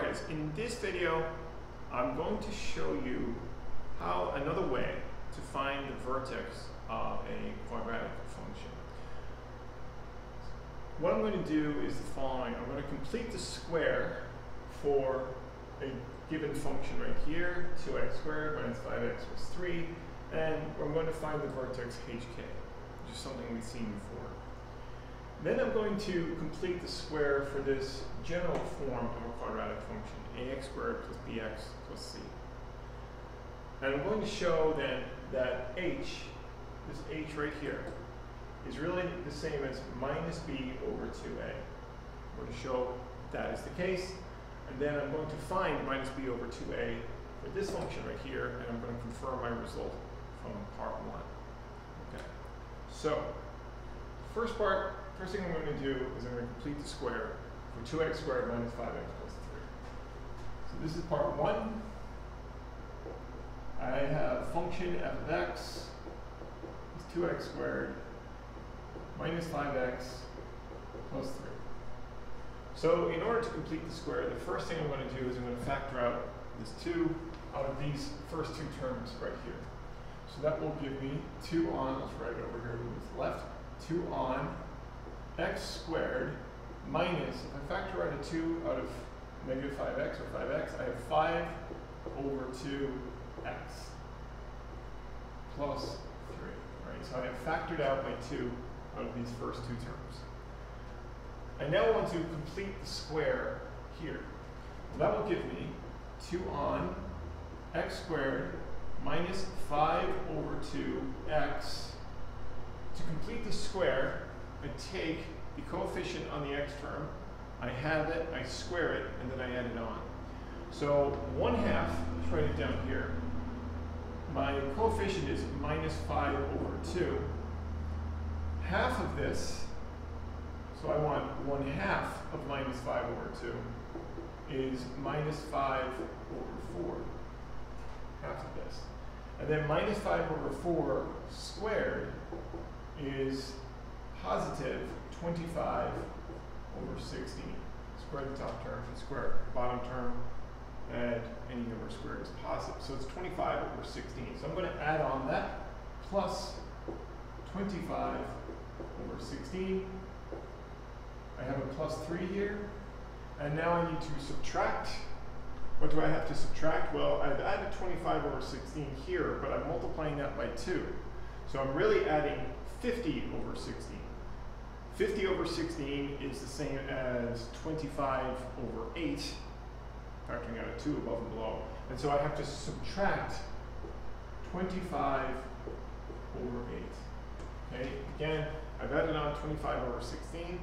guys, in this video I'm going to show you how another way to find the vertex of a quadratic function. What I'm going to do is the following. I'm going to complete the square for a given function right here, 2x squared minus 5x plus 3, and I'm going to find the vertex hk, which is something we've seen before. Then I'm going to complete the square for this general form of a quadratic function, ax squared plus bx plus c. And I'm going to show then that h, this h right here, is really the same as minus b over 2a. I'm going to show that is the case, and then I'm going to find minus b over 2a for this function right here, and I'm going to confirm my result from part 1. Okay. So, first thing I'm going to do is I'm going to complete the square for 2x squared minus 5x plus 3. So this is part 1. I have function f of x is 2x squared minus 5x plus 3. So in order to complete the square, the first thing I'm going to do is I'm going to factor out this 2 out of these first two terms right here. So that will give me 2 on, let's write it over here to the left, 2 on x squared minus, if I factor out a 2 out of negative 5x or 5x, I have 5 over 2x plus 3. Right? So I have factored out my 2 out of these first two terms. I now want to complete the square here. That will give me 2 on x squared minus 5 over 2x. To complete the square, I take the coefficient on the x term, I have it, I square it, and then I add it on. So 1/2, let's write it down here. My coefficient is minus 5 over 2. Half of this, so I want 1/2 of minus 5 over 2, is minus 5 over 4. Half of this. And then minus 5 over 4 squared is positive 25 over 16. Square the top term and square the bottom term, add any number squared is positive. So it's 25 over 16. So I'm going to add on that plus 25 over 16. I have a plus 3 here. And now I need to subtract. What do I have to subtract? Well, I've added 25 over 16 here, but I'm multiplying that by 2. So I'm really adding 50 over 16. 50 over 16 is the same as 25 over 8, factoring out a 2 above and below. And so I have to subtract 25 over 8. Okay, again, I've added on 25 over 16,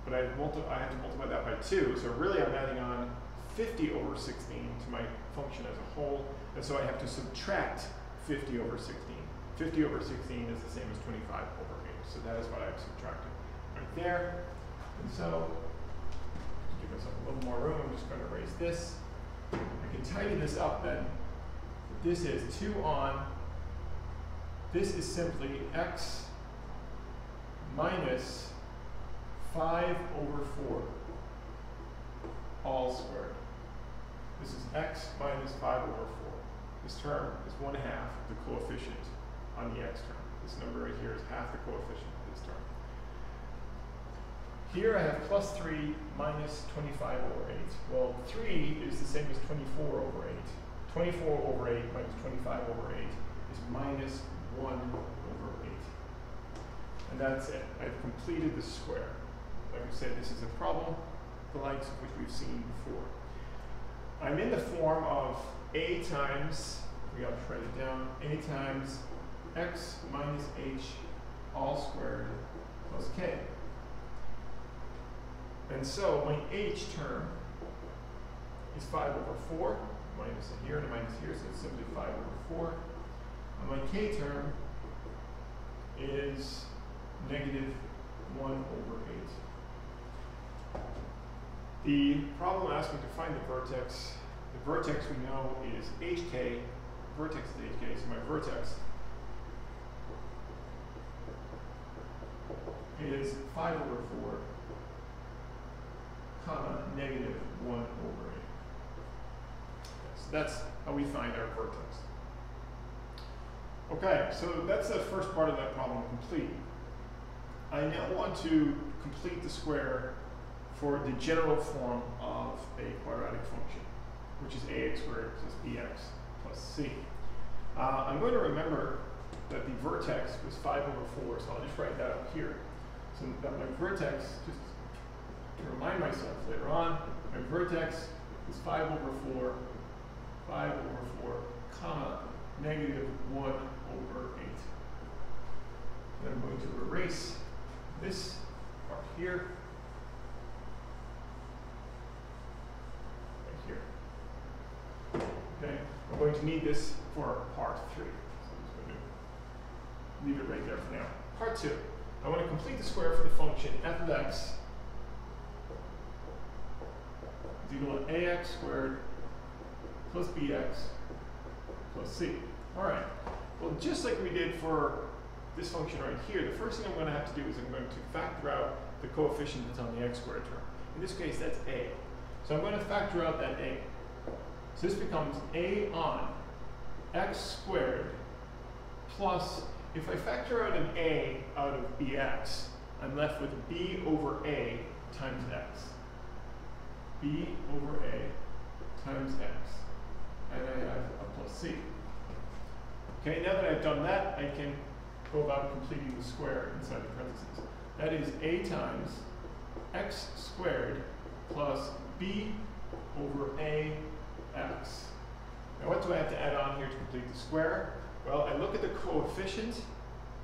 but I have to multiply that by 2. So really I'm adding on 50 over 16 to my function as a whole. And so I have to subtract 50 over 16. 50 over 16 is the same as 25 over 8. So that is what I've subtracted right there. And so, to give myself a little more room, I'm just going to erase this. I can tidy this up then. This is 2 on, this is simply x minus 5 over 4, all squared. This is x minus 5 over 4. This term is 1/2 the coefficient on the x term. This number right here is half the coefficient of this term. Here I have plus 3 minus 25 over 8. Well, 3 is the same as 24 over 8. 24 over 8 minus 25 over 8 is minus 1 over 8. And that's it. I've completed the square. Like I said, this is a problem, the likes of which we've seen before. I'm in the form of a times, we got to write it down, a times x minus h all squared plus k. And so my h term is 5 over 4, minus a here and a minus here, so it's simply 5 over 4. And my k term is negative 1 over 8. The problem asks me to find the vertex. The vertex we know is hk, vertex is hk, so my vertex is 5 over 4, comma, negative 1 over 8. that's how we find our vertex. Okay, so that's the first part of that problem complete. I now want to complete the square for the general form of a quadratic function, which is ax squared plus bx plus c. I'm going to remember that the vertex was 5/4, so I'll just write that up here. So that my vertex, just to remind myself later on, my vertex is 5/4, comma, -1/8. Then I'm going to erase this part here, right here. Okay, I'm going to need this for part 3. So I'm just going to leave it right there for now. Part 2. I want to complete the square for the function f of x is equal to ax squared plus bx plus c. All right. Well, just like we did for this function right here, the first thing I'm going to have to do is I'm going to factor out the coefficient that's on the x squared term. In this case, that's a. So I'm going to factor out that a. So this becomes a on x squared plus, if I factor out an a out of bx, I'm left with b over a times x. B over a times x. And I have a plus c. Okay, now that I've done that, I can go about completing the square inside the parentheses. That is a times x squared plus b over a x. Now what do I have to add on here to complete the square? Well, I look at the coefficient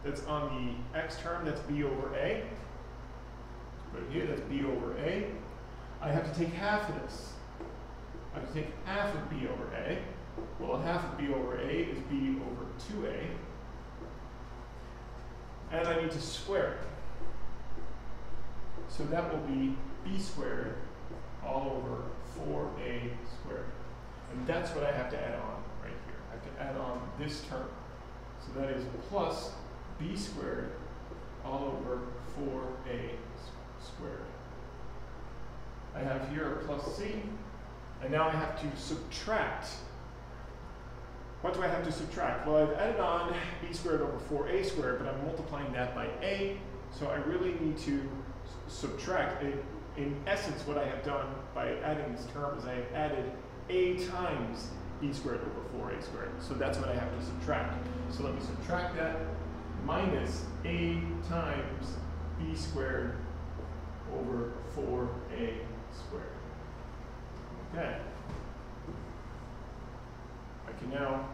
that's on the x term, that's b over a. Put it here, that's b over a. I have to take half of this. I have to take half of b over a. Well, half of b over a is b over 2a. And I need to square it. So that will be b squared all over 4a squared. And that's what I have to add on right here. I have to add on this term. So that is plus b squared all over 4a squared. I have here a plus c. And now I have to subtract. What do I have to subtract? Well, I've added on b squared over 4a squared, but I'm multiplying that by a, so I really need to subtract. In essence, what I have done by adding this term is I have added a times b squared over 4a squared. So that's what I have to subtract. So let me subtract that, minus a times b squared over 4a squared. Okay. I can now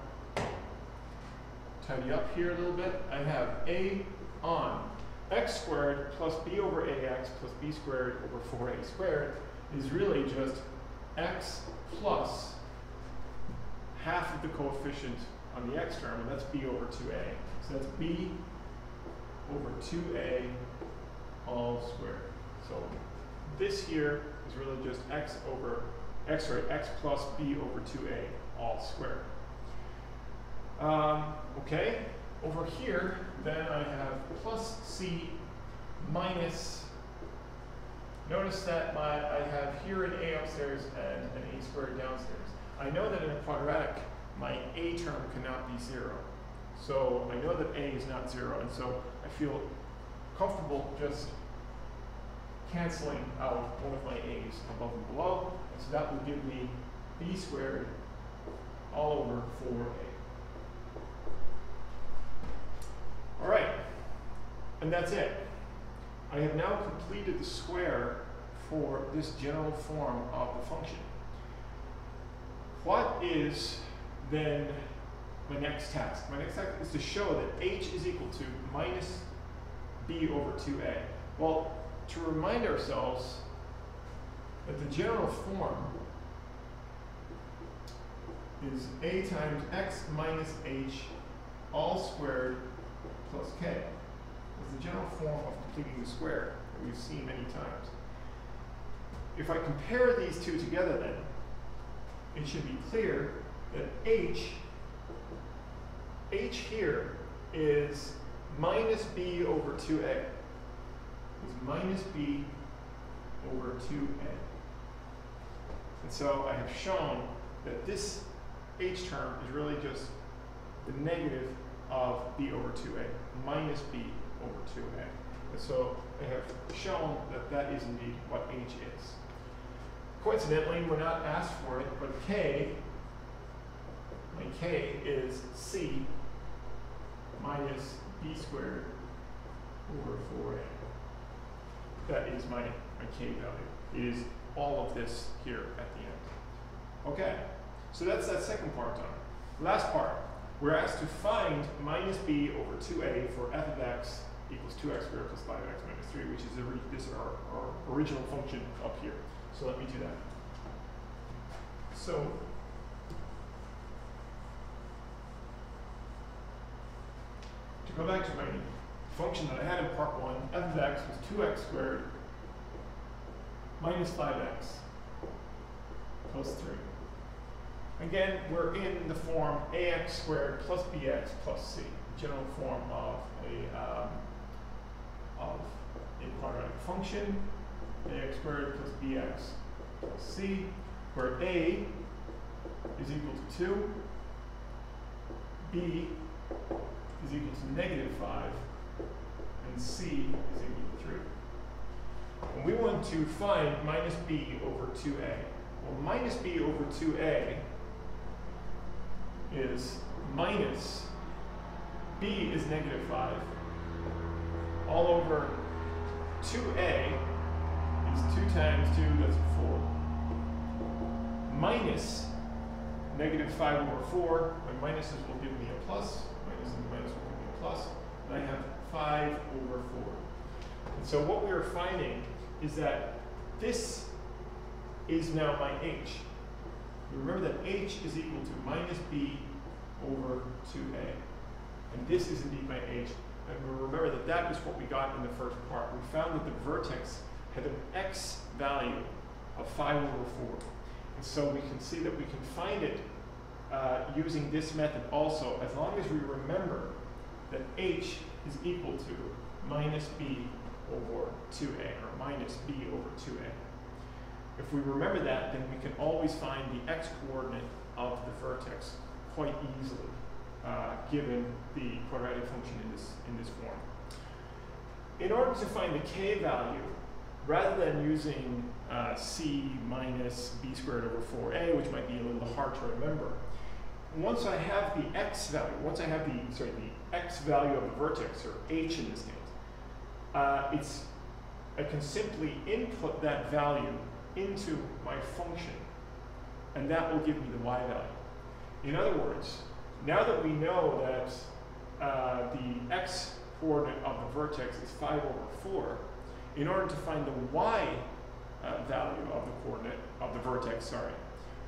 tidy up here a little bit. I have a on x squared plus b over ax plus b squared over 4a squared is really just x plus half of the coefficient on the x term, and that's b over 2a. So that's b over 2a all squared. So this here is really just x plus b over 2a all squared. Okay, over here, then I have plus c minus, notice that I have here an a upstairs and an a squared downstairs. I know that in a quadratic, my a term cannot be 0. So I know that a is not 0, and so I feel comfortable just canceling out one of my a's above and below, and so that will give me b squared all over 4a. All right, and that's it. I have now completed the square for this general form of the function. What is then my next task? My next task is to show that h is equal to minus b over 2a. Well, to remind ourselves that the general form is a times x minus h all squared plus k. It's the general form of completing the square that we've seen many times. If I compare these two together then, it should be clear that h here is minus b over 2a. Is minus b over 2a. And so I have shown that this h term is really just the negative of b over 2a minus b over 2a. And so I have shown that that is indeed what h is. Coincidentally, we're not asked for it, but my k is c minus b squared over 4a. That is my k value. It is all of this here at the end. Okay, so that's that second part done. Last part, we're asked to find minus b over 2a for f of x equals 2x squared plus 5x minus 3, which is this is our original function up here. So let me do that. So to go back to my function that I had in part 1, f of x was 2x squared minus 5x plus 3. Again, we're in the form ax squared plus bx plus c, general form of a quadratic function, ax squared plus bx plus c, where a is equal to 2, b is equal to negative 5, and c is equal to 3. And we want to find minus b over 2a. Well, minus b over 2a is minus, b is negative 5, all over 2a is 2 times 2, that's 4, minus negative 5 over 4, my minuses will give me a plus, minus and minus will give me a plus, and I have 5 over 4. And so what we are finding is that this is now my h. Remember that h is equal to minus b over 2a. And this is indeed my h. And remember that that is what we got in the first part. We found that the vertex had an x value of 5 over 4. And so we can see that we can find it using this method also, as long as we remember that h is equal to minus b over 2a, or minus b over 2a. If we remember that, then we can always find the x-coordinate of the vertex quite easily, given the quadratic function in this form. In order to find the k value, rather than using c minus b squared over 4a, which might be a little hard to remember, once I have the x value, once I have the x value of the vertex, or h in this case, I can simply input that value into my function, and that will give me the y value. In other words, now that we know that the x coordinate of the vertex is 5 over 4, in order to find the y value of the coordinate of the vertex,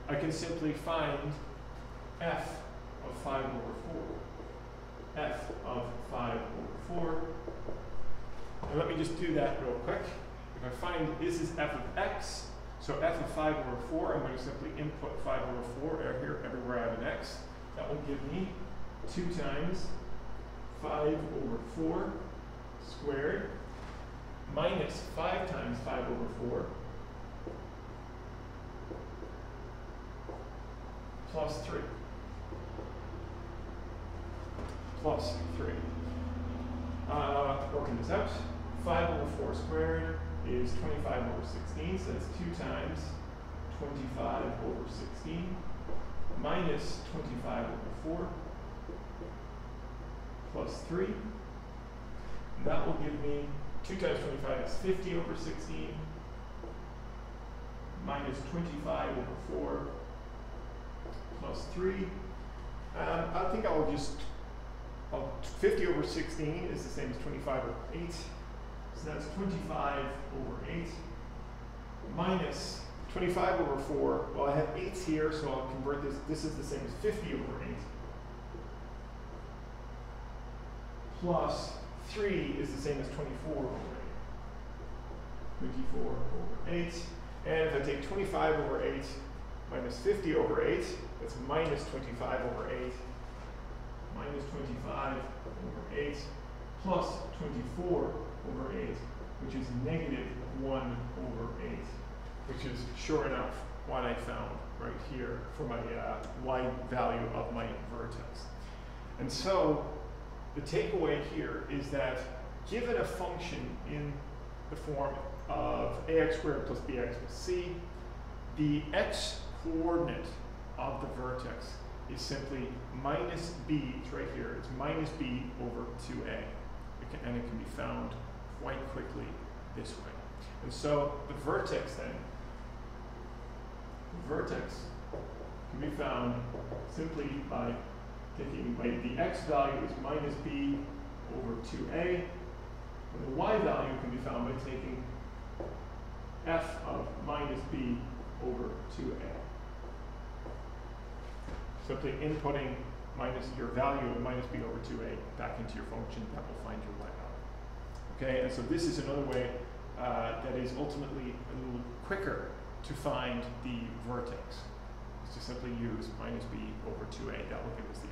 I can simply find f of 5 over 4. F of 5 over 4. And let me just do that real quick. If I find this is f of x, so f of 5 over 4, I'm going to simply input 5 over 4 here everywhere I have an x. That will give me 2 times 5 over 4 squared minus 5 times 5 over 4 plus 3. Plus 3. Working this out, 5 over 4 squared is 25 over 16, so that's 2 times 25 over 16 minus 25 over 4 plus 3. And that will give me 2 times 25 is 50 over 16 minus 25 over 4 plus 3. I think I'll just 50 over 16 is the same as 25 over 8. So that's 25 over 8 minus 25 over 4. Well, I have 8s here, so I'll convert this. This is the same as 50 over 8. Plus 3 is the same as 24 over 8. 24 over 8. And if I take 25 over 8 minus 50 over 8, that's minus 25 over 8. Minus 25 over 8 plus 24 over 8, which is negative 1 over 8, which is sure enough what I found right here for my y value of my vertex. And so the takeaway here is that given a function in the form of ax squared plus bx plus c, the x coordinate of the vertex is simply minus b, it's right here, it's minus b over 2a. And it can be found quite quickly this way. And so the vertex then, can be found simply by taking the x value is minus b over 2a, and the y value can be found by taking f of minus b over 2a. Simply inputting your value of minus b over 2a back into your function, that will find your y value. Okay, and so this is another way that is ultimately a little quicker to find the vertex. Is to simply use minus b over 2a. That will give us the